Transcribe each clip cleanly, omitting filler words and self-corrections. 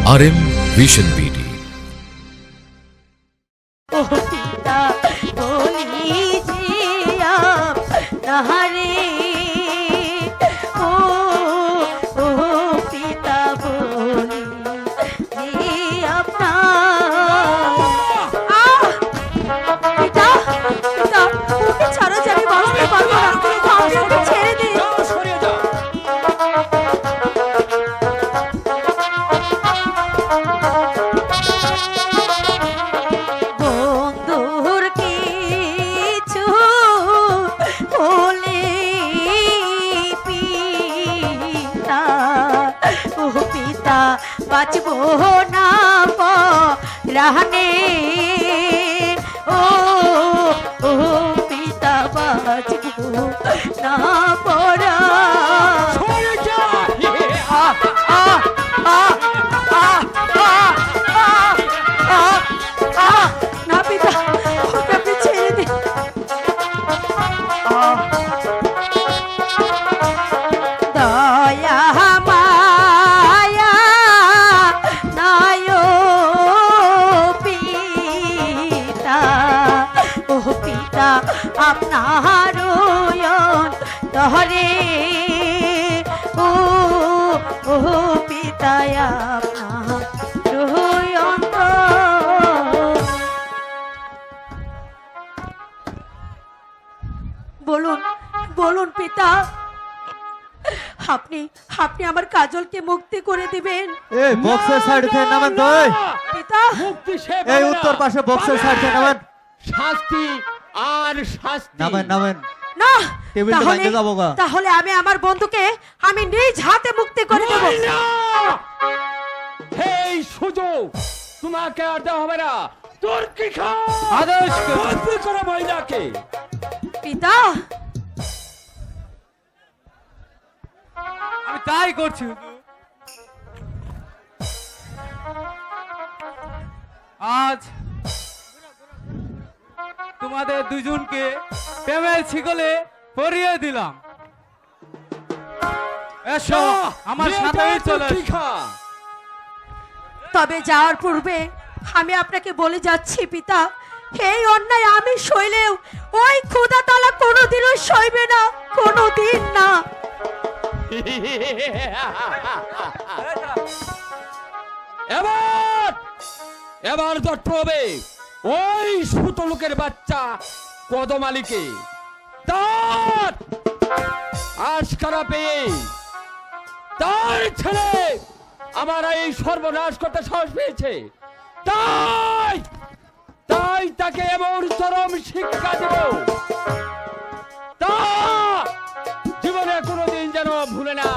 RM Vision BD। বাঁচবো না পরাণে ও ও পিতা বাঁচবো না পরাণে না পিতা ওকে আপনি ছেড়ে দিন। দয়া আপনার তহরে ও ও পিতায় আপনার বলুন বলুন পিতা, আপনি আপনি আমার কাজলকে মুক্তি করে দিবেন। এই বক্সের সাইড থেকে নামেন তো পিতা। মুক্তি সে এই উত্তর পাশে বক্সের সাইড থেকে নামেন। শাস্তি আর শাস্তি। নামেন নামেন না টেবিলটা ভাঙতে যাব গা। তাহলে আমি আমার বন্ধুকে আমি নিজ হাতে মুক্তি করে দেব। এই সুযোগ তোমাকে আর দেওয়া হবে না। তোর কি খা আদেশ করে মহিলাকে। পিতা আমি তাই করছি। আজ তোমাদের দুজনকে প্রেমের শিকলে পরিয়ে দিলাম। এসো আমার সাথে চলে। তবে যাওয়ার পূর্বে আমি আপনাকে বলে যাচ্ছি পিতা, এই অন্যায় আমি সইলেও ওই খোদা তাআলা কোনোদিনও সইবে না, কোনোদিন না। এবার এবার ধরতে হবে ওই সুতো লোকের বাচ্চা কদম আলীকে। তার আশকারা পেয়ে তার ছেলে আমার এই সর্বনাশ করতে সাহস পেয়েছে, তাই তাই তাকে এমন চরম শিক্ষা দেব তা জীবনে কোনোদিন যেন ভুলে না।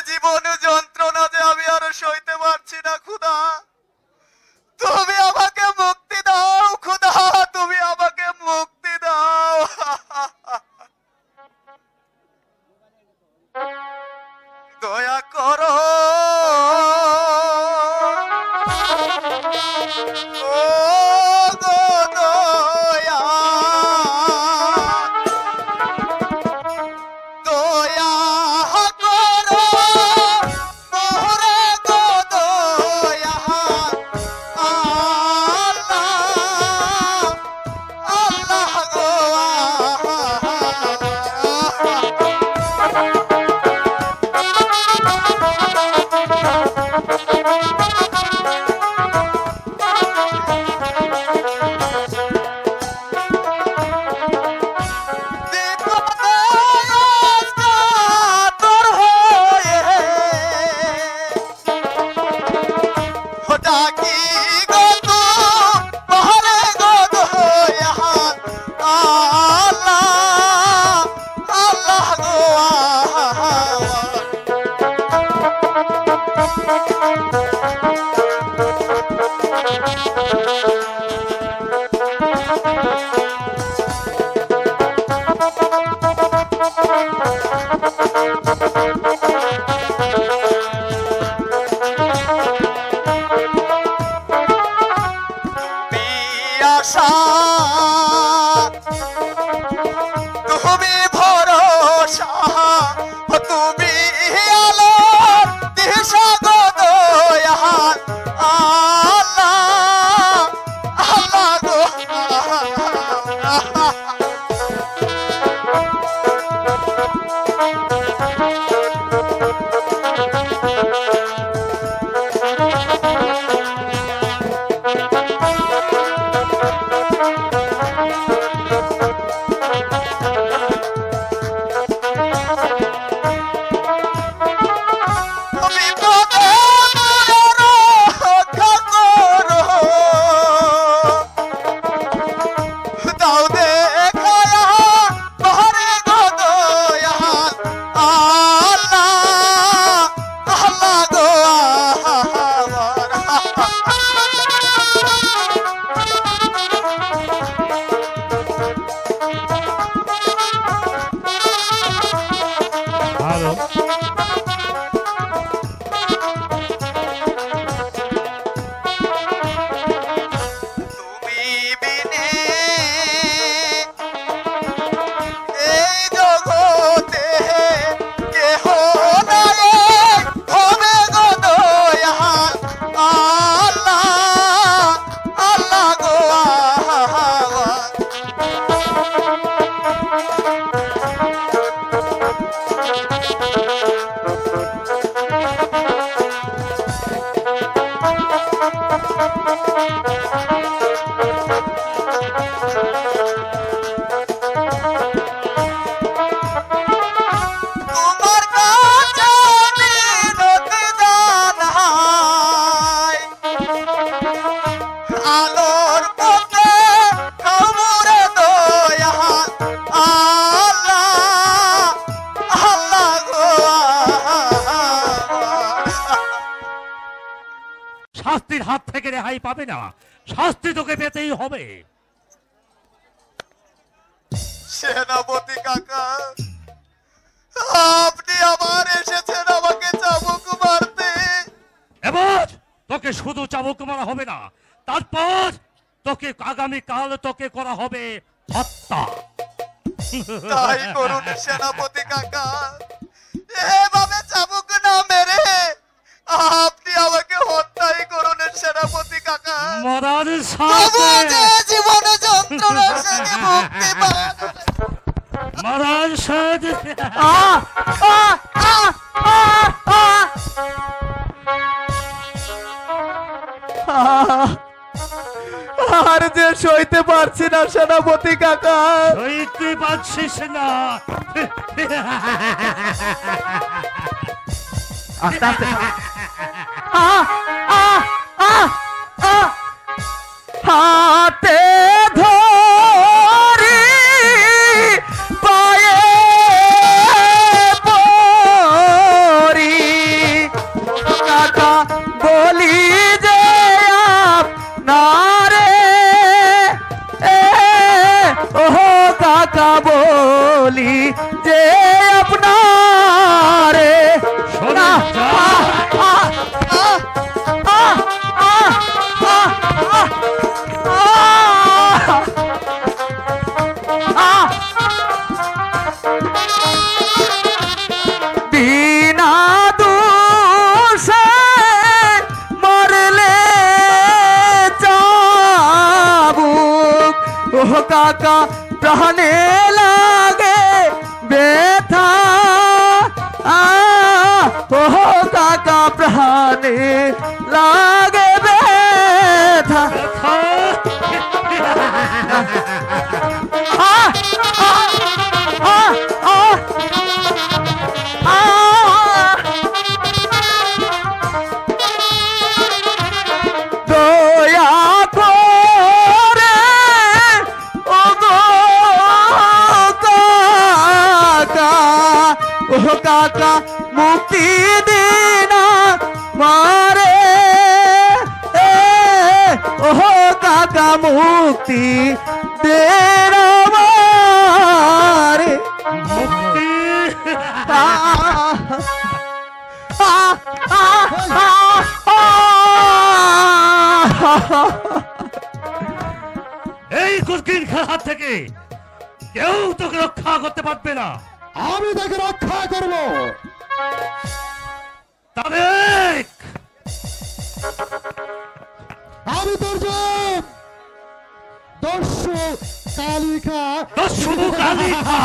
জীবন যন্ত্রণা যে আমি আর সইতে পারছি না খোদা, তুমি আমাকে মুক্তি দাও খোদা, তুমি আমাকে মুক্তি দাও। দয়া করো তোমার কাছে মিনতি জানাই, আলোর পথে খবরে দয়াল আল্লাহ, আল্লাহ গো। শাস্তির হাত থেকে রেহাই পাবে না, শাস্তি তোকে পেতেই হবে। সেনাপতি কাকা, আপনি আবার এসেছেন আমাকে চাবুক মারতে। এবার তোকে শুধু চাবুক মারা হবে না, তারপর তোকে আগামীকাল তোকে করা হবে হত্যা। তাই করুন সেনাপতি কাকা, এভাবে চাবুক না মেরে আপনি আমাকে হত্যাই করুন সেনাপতি কাকা। মরার তবু সাথে যে জীবনে যন্ত্রণা থেকে মুক্তি পাওয়া যাবে। মরার সাথে আহ আহ আহ আহ আহ আর যে সইতে পারছি না সেনাপতি কাকা। সইতে পারছিস না। আস্তে আস্তে আহ আহ আহ আহ হাতে ধরি পায়ে পড়ি কাকা বলি যে আপনারে ওহো কাকা বলি যে আপনারে শোনা যা। বিনা দোষে মরলে চাবুক ওহ কাকা প্রাণে লাগে ব্যথা ওহ কাকা প্রাণে লাগে ব্যথা আহ আহ আহ আহ দয়া করে ওগো কাকা ও কাকা মুক্তি দিনা মারে ও কাকা মুক্তি দেনা মারে মুক্তি এই কুস্কিন হাত থেকে কেউ তোকে রক্ষা করতে পারবে না। আমি তাকে রক্ষা করব। তারেক আমি দুর্যোগ দস্যু কালিকা। দস্যু কালিকা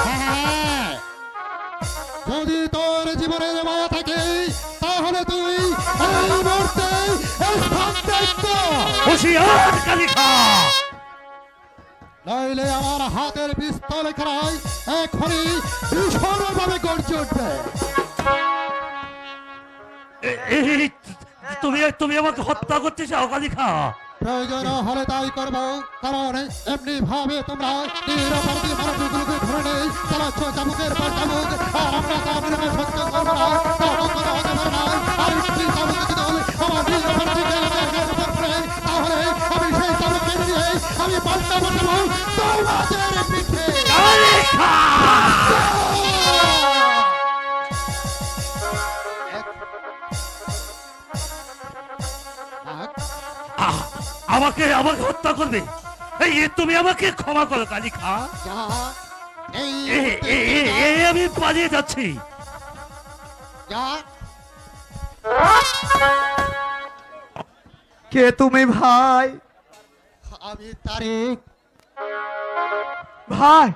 হ্যাঁ, যদি তোর জীবনের মায়া থাকে তাহলে তুই এই মুহূর্তে এই স্থান ত্যাগ কর। হুঁশিয়ার কালিকা, নইলে আমার হাতের পিস্তল খেলায় এখনই ভীষণভাবে গর্জে উঠবে। এই তুমি তুমি আমাকে হত্যা করতে চাও কালিকা? প্রয়োজন হলে তাই করব, কারণ এমনি ভাবে তোমরা নিরপরাধী মানুষগুলোকে ধরে নেই চালাচ্ছ চাবুকের পর চাবুক, আর আমরা তা বিলম্বে সহ্য করবো না, তা কখনো হতে পারে না। আর যদি চাবুক যদি আমার নিরপরাধীকে উপর পড়ে, তাহলে আমি সেই চাবুককে নিয়ে আমি পাল্টা বসাবো তোমাদের পিঠে। কালিকা আমাকে আমাকে হত্যা করবে? এই তুমি আমাকে ক্ষমা করো কালিকা। যা, এই আমি পালিয়ে যাচ্ছি। যা। কে তুমি ভাই? আমি তারিক ভাই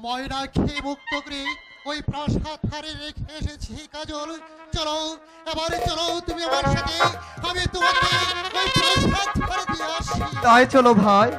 ময়না খেয়ে মুক্ত করে ওই প্রাসাদ ধারে রেখে এসেছি কাজল। চলো এবারে চলো তুমি আমার সাথে, আমি তোমাকে ওই প্রাসাদ ধারে দিয়ে আসি। তাই চলো ভাই।